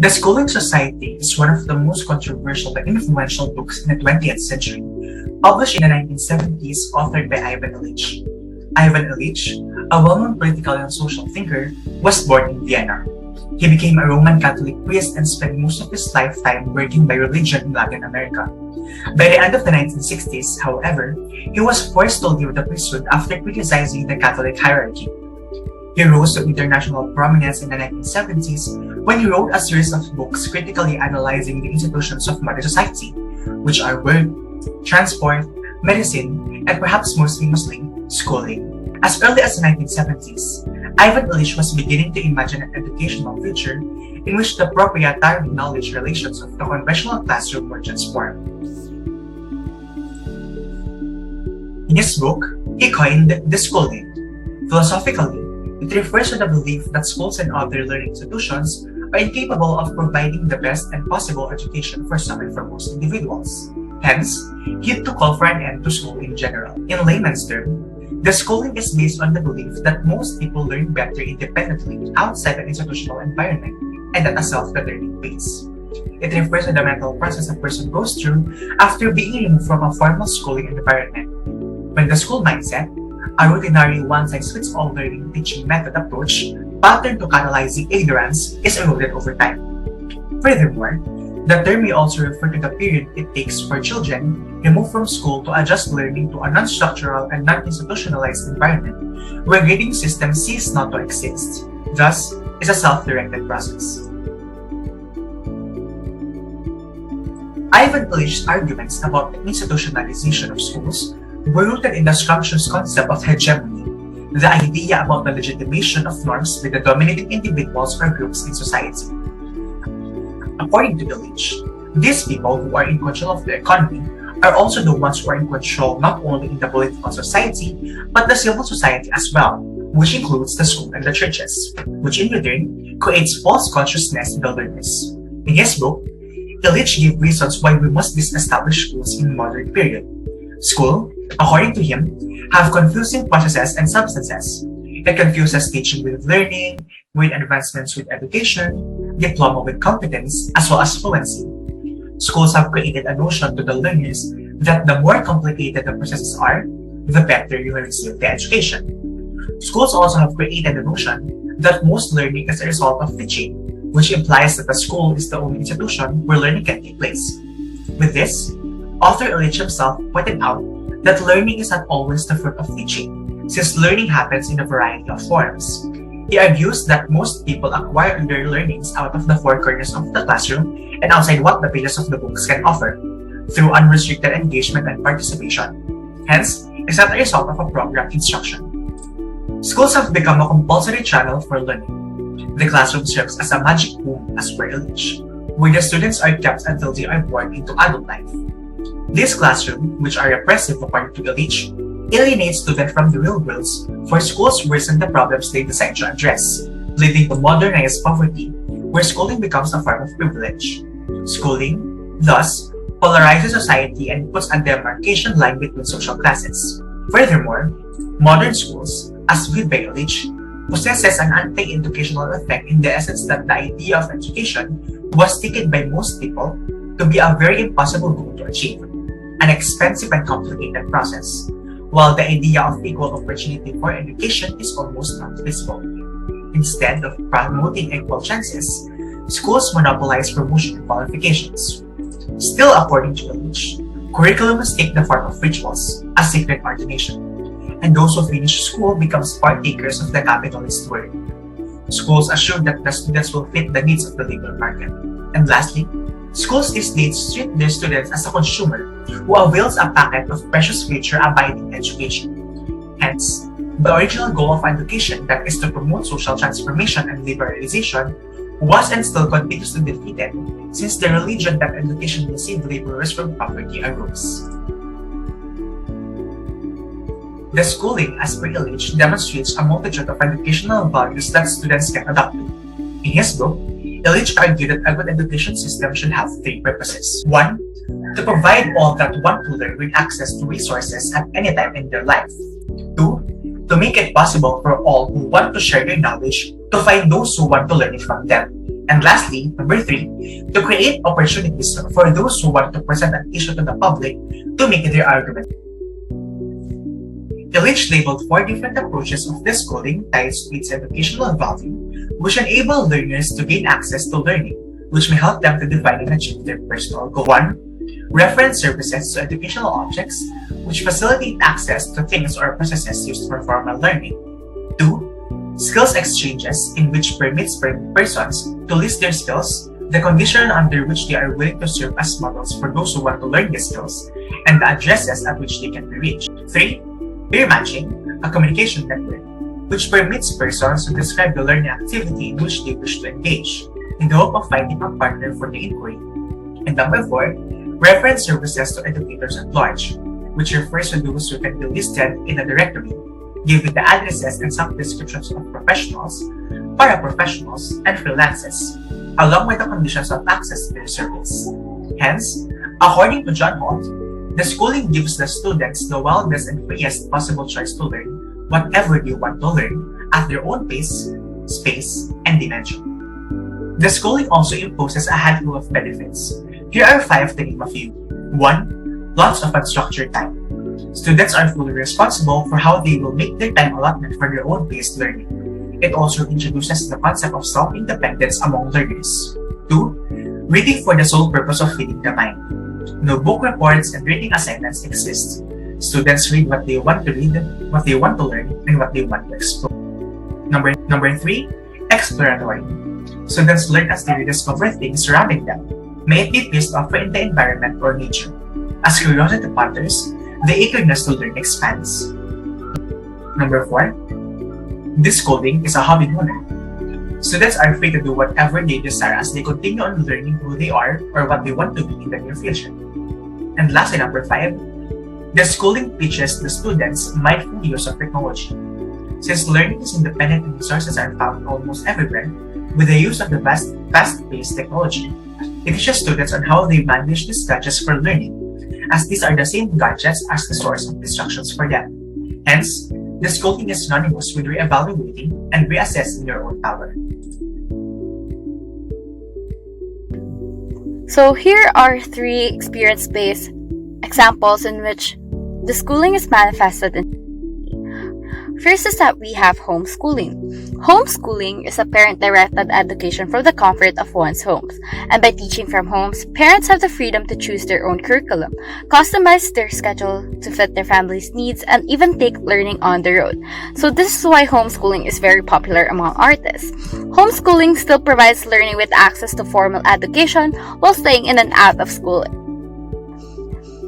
The Schooling Society is one of the most controversial and influential books in the 20th century, published in the 1970s, authored by Ivan Illich. Ivan Illich, a well-known political and social thinker, was born in Vienna. He became a Roman Catholic priest and spent most of his lifetime working by religion in Latin America. By the end of the 1960s, however, he was forced to leave the priesthood after criticizing the Catholic hierarchy. He rose to international prominence in the 1970s when he wrote a series of books critically analyzing the institutions of modern society, which are work, transport, medicine, and perhaps most famously, schooling. As early as the 1970s, Ivan Illich was beginning to imagine an educational future in which the proprietary knowledge relations of the conventional classroom were transformed. In his book, he coined Deschooling. Philosophically, it refers to the belief that schools and other learning institutions are incapable of providing the best and possible education for some and for most individuals. Hence, he had to call for an end to school in general. In layman's terms, the schooling is based on the belief that most people learn better independently outside an institutional environment and at a self-determining pace. It refers to the mental process a person goes through after being removed from a formal schooling environment. When the school mindset, a routinary one-size-fits-all learning teaching method approach patterned to catalyzing ignorance, is eroded over time. Furthermore, the term may also refer to the period it takes for children removed from school to adjust learning to a non-structural and non-institutionalized environment where grading systems cease not to exist. Thus, it's a self-directed process. Ivan Illich's arguments about the institutionalization of schools were rooted in the scrumptious concept of hegemony, the idea about the legitimation of norms by the dominating individuals or groups in society. According to Illich, these people who are in control of the economy are also the ones who are in control not only in the political society, but the civil society as well, which includes the school and the churches, which in return creates false consciousness in the learners. In his book, Illich gave reasons why we must disestablish schools in the modern period. School, according to him, have confusing processes and substances. It confuses teaching with learning, with advancements with education, diploma with competence, as well as fluency. Schools have created a notion to the learners that the more complicated the processes are, the better you will receive the education. Schools also have created the notion that most learning is a result of teaching, which implies that the school is the only institution where learning can take place. With this, author Illich himself pointed out that learning is not always the fruit of teaching, since learning happens in a variety of forms. He argues that most people acquire their learnings out of the four corners of the classroom and outside what the pages of the books can offer, through unrestricted engagement and participation. Hence, it's not a result of a programmed instruction. Schools have become a compulsory channel for learning. The classroom serves as a magic room, as per Illich, where the students are kept until they are born into adult life. These classrooms, which are repressive according to Illich, alienate students from the real world, for schools worsen the problems they decide to address, leading to modernized poverty, where schooling becomes a form of privilege. Schooling, thus, polarizes society and puts a demarcation line between social classes. Furthermore, modern schools, as viewed by Illich, possesses an anti-educational effect in the essence that the idea of education was taken by most people to be a very impossible goal to achieve, an expensive and complicated process, while the idea of equal opportunity for education is almost not visible. Instead of promoting equal chances, schools monopolize promotion and qualifications. Still, according to Illich, curriculums take the form of rituals, a sacred ordination, and those who finish school becomes partakers of the capitalist world. Schools assume that the students will fit the needs of the labor market. And lastly, schools these days treat their students as a consumer who avails a packet of precious future-abiding education. Hence, the original goal of education, that is to promote social transformation and liberalization, was and still continues to be defeated, since the religion that education will save laborers from poverty arose. The schooling, as per Illich, demonstrates a multitude of educational values that students can adopt to. In his book, Illich argued that a good education system should have three purposes. 1. To provide all that want to learn with access to resources at any time in their life. 2. To make it possible for all who want to share their knowledge to find those who want to learn it from them. And lastly, number 3, to create opportunities for those who want to present an issue to the public to make their argument. Illich labeled 4 different approaches of deschooling tied to its educational value, which enable learners to gain access to learning, which may help them to define and achieve their personal goal. 1. Reference services to educational objects, which facilitate access to things or processes used for formal learning. 2. Skills exchanges, in which permits persons to list their skills, the condition under which they are willing to serve as models for those who want to learn the skills, and the addresses at which they can be reached. 3. Peer matching, a communication network, which permits persons to describe the learning activity in which they wish to engage, in the hope of finding a partner for the inquiry. And number 4, reference services to educators at large, which refers to those who can be listed in a directory, giving the addresses and some descriptions of professionals, paraprofessionals, and freelancers, along with the conditions of access to their service. Hence, according to John Holt, deschooling gives the students the wildest and freest possible choice to learn whatever they want to learn at their own pace, space, and dimension. Deschooling also imposes a handful of benefits. Here are 5 to name a few. 1. Lots of unstructured time. Students are fully responsible for how they will make their time allotment for their own paced learning. It also introduces the concept of self-independence among learners. 2. Reading for the sole purpose of feeding the mind. No book reports and reading assignments exist. Students read what they want to read, what they want to learn, and what they want to explore. Number 3. Exploratory. Students learn as they rediscover things surrounding them, may it be based off in the environment or nature. As curiosity ponders, the eagerness to learn expands. Number 4. Deschooling is a hobby moner. Students are free to do whatever they desire as they continue on learning who they are or what they want to be in the near future. And lastly, number 5, deschooling teaches the students mindful use of technology. Since learning is independent and resources are found almost everywhere, with the use of the fast-paced technology, it teaches students on how they manage these gadgets for learning, as these are the same gadgets as the source of distractions for them. Hence, deschooling is synonymous with re-evaluating and reassessing your own power. So here are 3 experience-based examples in which deschooling is manifested in. First is that we have homeschooling. Homeschooling is a parent-directed education from the comfort of one's homes. And by teaching from homes, parents have the freedom to choose their own curriculum, customize their schedule to fit their family's needs, and even take learning on the road. So this is why homeschooling is very popular among artists. Homeschooling still provides learning with access to formal education while staying in and out of school.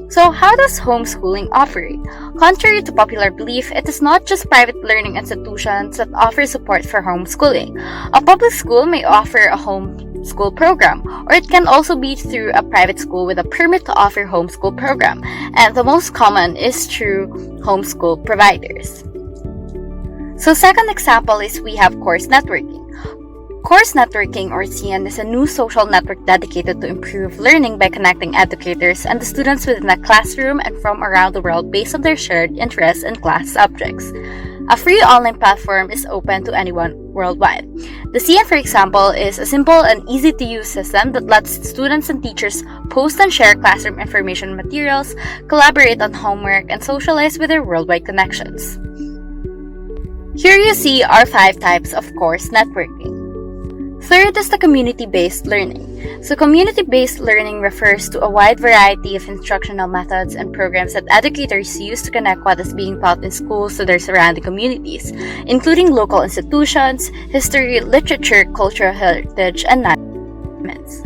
So how does homeschooling operate? Contrary to popular belief, it is not just private learning institutions that offer support for homeschooling. A public school may offer a homeschool program, or it can also be through a private school with a permit to offer homeschool program, and the most common is through homeschool providers. So second example is we have course networking. Course networking, or CN, is a new social network dedicated to improve learning by connecting educators and the students within a classroom and from around the world based on their shared interests in class subjects. A free online platform is open to anyone worldwide. The CN, for example, is a simple and easy-to-use system that lets students and teachers post and share classroom information materials, collaborate on homework, and socialize with their worldwide connections. Here you see our 5 types of course networking. Third is the community-based learning. So community-based learning refers to a wide variety of instructional methods and programs that educators use to connect what is being taught in schools to their surrounding communities, including local institutions, history, literature, cultural heritage, and environments.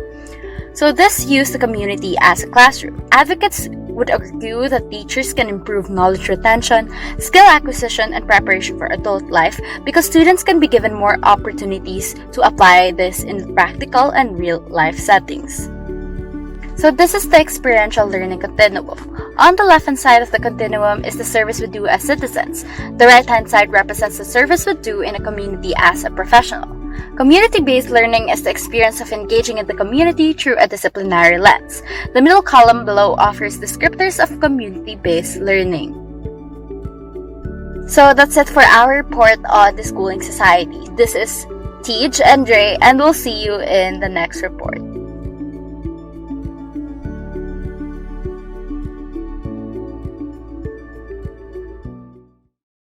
So this use the community as a classroom. Advocates would argue that teachers can improve knowledge retention, skill acquisition, and preparation for adult life because students can be given more opportunities to apply this in practical and real-life settings. So this is the experiential learning continuum. On the left-hand side of the continuum is the service we do as citizens. The right-hand side represents the service we do in a community as a professional. Community-based learning is the experience of engaging in the community through a disciplinary lens. The middle column below offers descriptors of community-based learning. So that's it for our report on the schooling society. This is Tej and Dre, and we'll see you in the next report.